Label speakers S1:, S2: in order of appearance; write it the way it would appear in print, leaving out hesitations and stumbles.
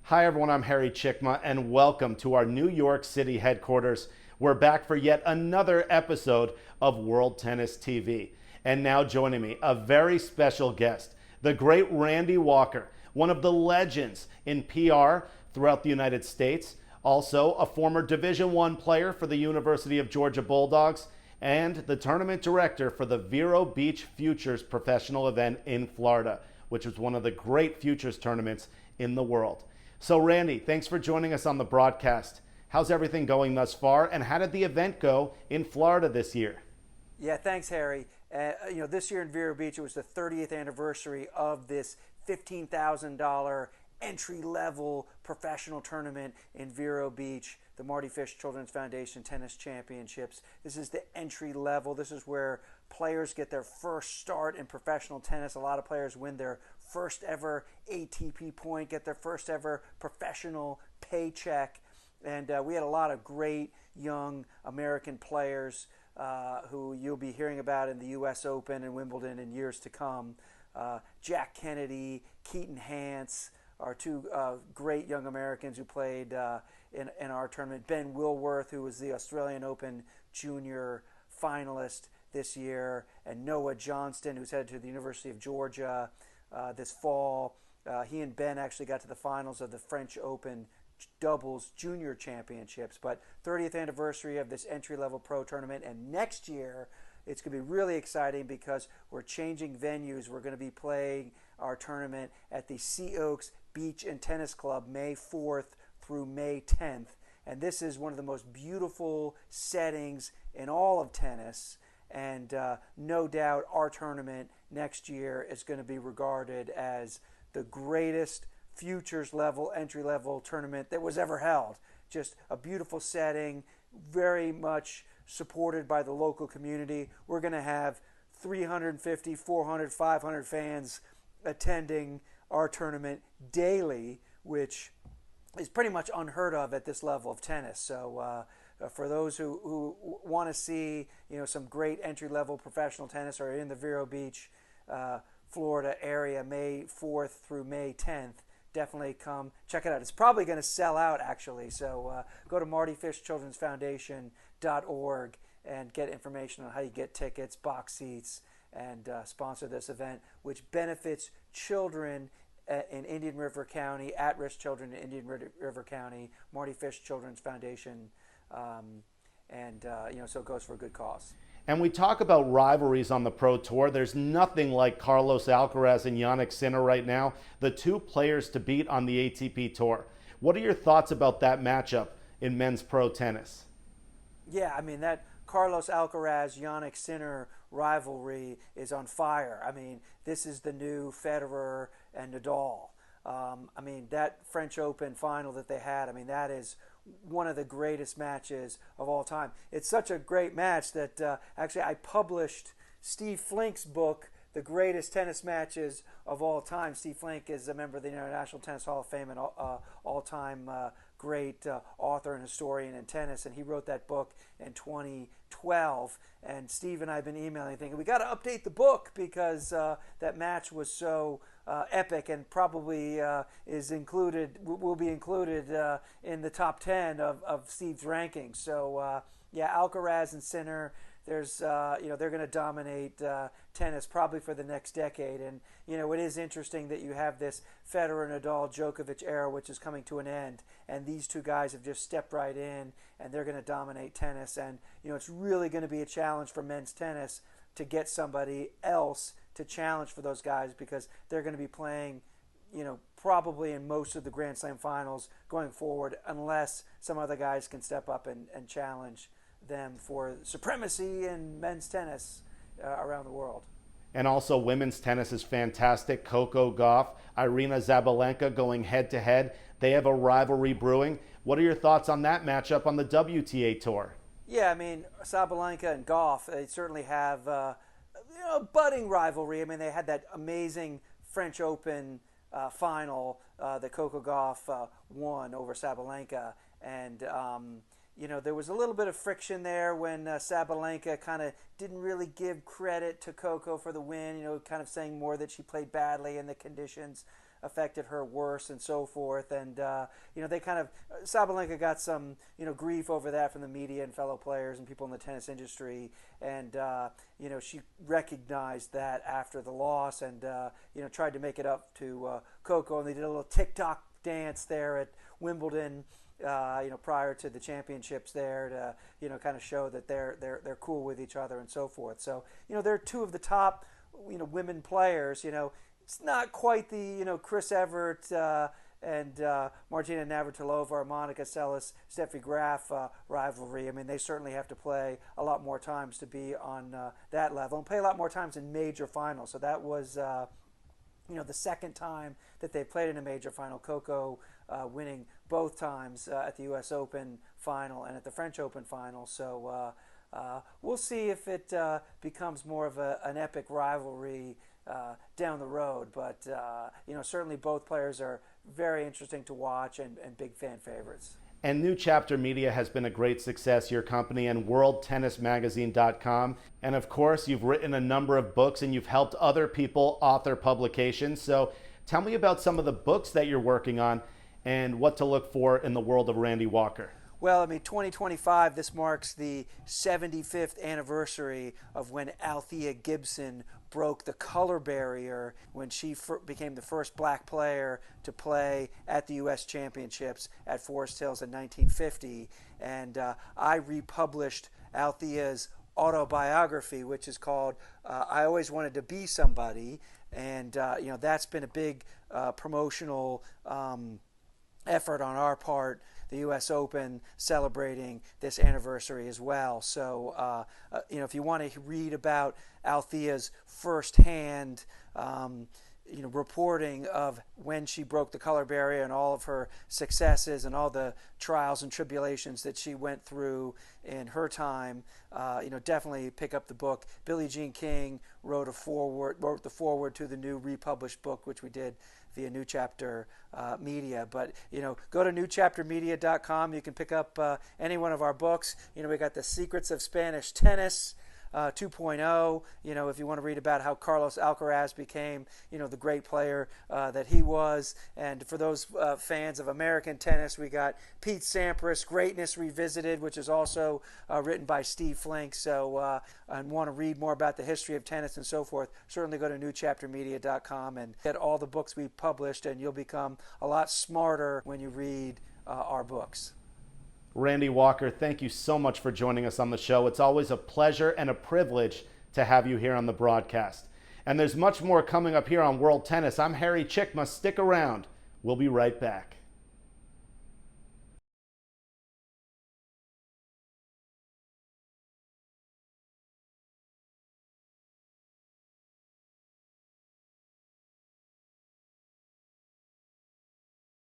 S1: Hi everyone, I'm Harry Cicma and welcome to our New York City headquarters. We're back for yet another episode of World Tennis TV. And now joining me, a very special guest, the great Randy Walker, one of the legends in PR throughout the United States, also a former Division I player for the University of Georgia Bulldogs, and the tournament director for the Vero Beach Futures professional event in Florida, which was one of the great futures tournaments in the world. So Randy, thanks for joining us on the broadcast. How's everything going thus far, and how did the event go in Florida this year?
S2: Yeah, thanks, Harry. This year in Vero Beach, it was the 30th anniversary of this $15,000 entry-level professional tournament in Vero Beach, the Marty Fish Children's Foundation Tennis Championships. This is the entry level. This is where players get their first start in professional tennis. A lot of players win their first ever ATP point, get their first ever professional paycheck. And we had a lot of great young American players who you'll be hearing about in the U.S. Open and Wimbledon in years to come. Jack Kennedy, Keaton Hance are two great young Americans who played in our tournament. Ben Wilworth, who was the Australian Open junior finalist this year, and Noah Johnston, who's headed to the University of Georgia this fall. He and Ben actually got to the finals of the French Open doubles junior championships. But 30th anniversary of this entry-level pro tournament, and next year it's going to be really exciting because we're changing venues. We're going to be playing our tournament at the Sea Oaks Beach and Tennis Club May 4th through May 10th. And this is one of the most beautiful settings in all of tennis. And no doubt our tournament next year is going to be regarded as the greatest futures level, entry level tournament that was ever held. Just a beautiful setting, very much supported by the local community. We're going to have 350, 400, 500 fans attending our tournament daily, which is pretty much unheard of at this level of tennis. So for those who want to see some great entry-level professional tennis or in the Vero Beach, Florida area, May 4th through May 10th, definitely come check it out. It's probably going to sell out, actually. So go to martyfishchildrensfoundation.org and get information on how you get tickets, box seats, and sponsor this event, which benefits children in Indian River County, at-risk children in Indian River County, Marty Fish Children's Foundation, so it goes for a good cause.
S1: And we talk about rivalries on the Pro Tour. There's nothing like Carlos Alcaraz and Jannik Sinner right now, the two players to beat on the ATP Tour. What are your thoughts about that matchup in men's pro tennis?
S2: Yeah, I mean, that Carlos Alcaraz, Jannik Sinner rivalry is on fire. I mean, this is the new Federer and Nadal. That French Open final that they had, that is one of the greatest matches of all time. It's such a great match that actually I published Steve Flink's book, The Greatest Tennis Matches of All Time. Steve Flink is a member of the International Tennis Hall of Fame and all-time great author and historian in tennis, and he wrote that book in 2012. And Steve and I have been emailing, thinking we got to update the book because that match was so epic, and probably will be included in the top 10 of Steve's rankings. So Alcaraz and Sinner, they're going to dominate tennis probably for the next decade. And it is interesting that you have this Federer, Nadal, Djokovic era, which is coming to an end, and these two guys have just stepped right in, and they're going to dominate tennis. And it's really going to be a challenge for men's tennis to get somebody else to challenge for those guys, because they're going to be playing, probably in most of the Grand Slam finals going forward, unless some other guys can step up and challenge them for supremacy in men's tennis around the world.
S1: And also women's tennis is fantastic. Coco Gauff, Irina Zabalenka going head-to-head. They have a rivalry brewing. What are your thoughts on that matchup on the WTA Tour?
S2: Yeah, Sabalenka and Gauff, they certainly have a budding rivalry. They had that amazing French Open final that Coco Gauff won over Sabalenka. And there was a little bit of friction there when Sabalenka kind of didn't really give credit to Coco for the win, kind of saying more that she played badly in the conditions. affected her worse and so forth. And they kind of Sabalenka got some grief over that from the media and fellow players and people in the tennis industry. And she recognized that after the loss and tried to make it up to Coco, and they did a little TikTok dance there at Wimbledon. Prior to the championships there to kind of show that they're cool with each other and so forth. So they're two of the top women players. It's not quite the Chris Evert and Martina Navratilova or Monica Seles, Steffi Graf rivalry. I mean, they certainly have to play a lot more times to be on that level and play a lot more times in major finals. So that was the second time that they played in a major final. Coco winning both times at the U.S. Open final and at the French Open final. So we'll see if it becomes more of an epic rivalry down the road. But certainly both players are very interesting to watch and big fan favorites.
S1: And New Chapter Media has been a great success, your company, and WorldTennisMagazine.com. And of course, you've written a number of books and you've helped other people author publications. So tell me about some of the books that you're working on and what to look for in the world of Randy Walker.
S2: Well, 2025, this marks the 75th anniversary of when Althea Gibson broke the color barrier when she became the first black player to play at the U.S. Championships at Forest Hills in 1950. And I republished Althea's autobiography, which is called I Always Wanted to Be Somebody. And, that's been a big promotional effort on our part, the U.S. Open celebrating this anniversary as well. So, if you want to read about Althea's firsthand, reporting of when she broke the color barrier and all of her successes and all the trials and tribulations that she went through in her time, definitely pick up the book. Billie Jean King wrote the foreword to the new republished book, which we did via New Chapter Media. But, go to newchaptermedia.com. You can pick up any one of our books. We got The Secrets of Spanish Tennis 2.0, if you want to read about how Carlos Alcaraz became, the great player that he was. And for those fans of American tennis, we got Pete Sampras, Greatness Revisited, which is also written by Steve Flink. So, and want to read more about the history of tennis and so forth, certainly go to newchaptermedia.com and get all the books we've published, and you'll become a lot smarter when you read our books.
S1: Randy Walker, thank you so much for joining us on the show. It's always a pleasure and a privilege to have you here on the broadcast. And there's much more coming up here on World Tennis. I'm Harry Cicma. Stick around. We'll be right back.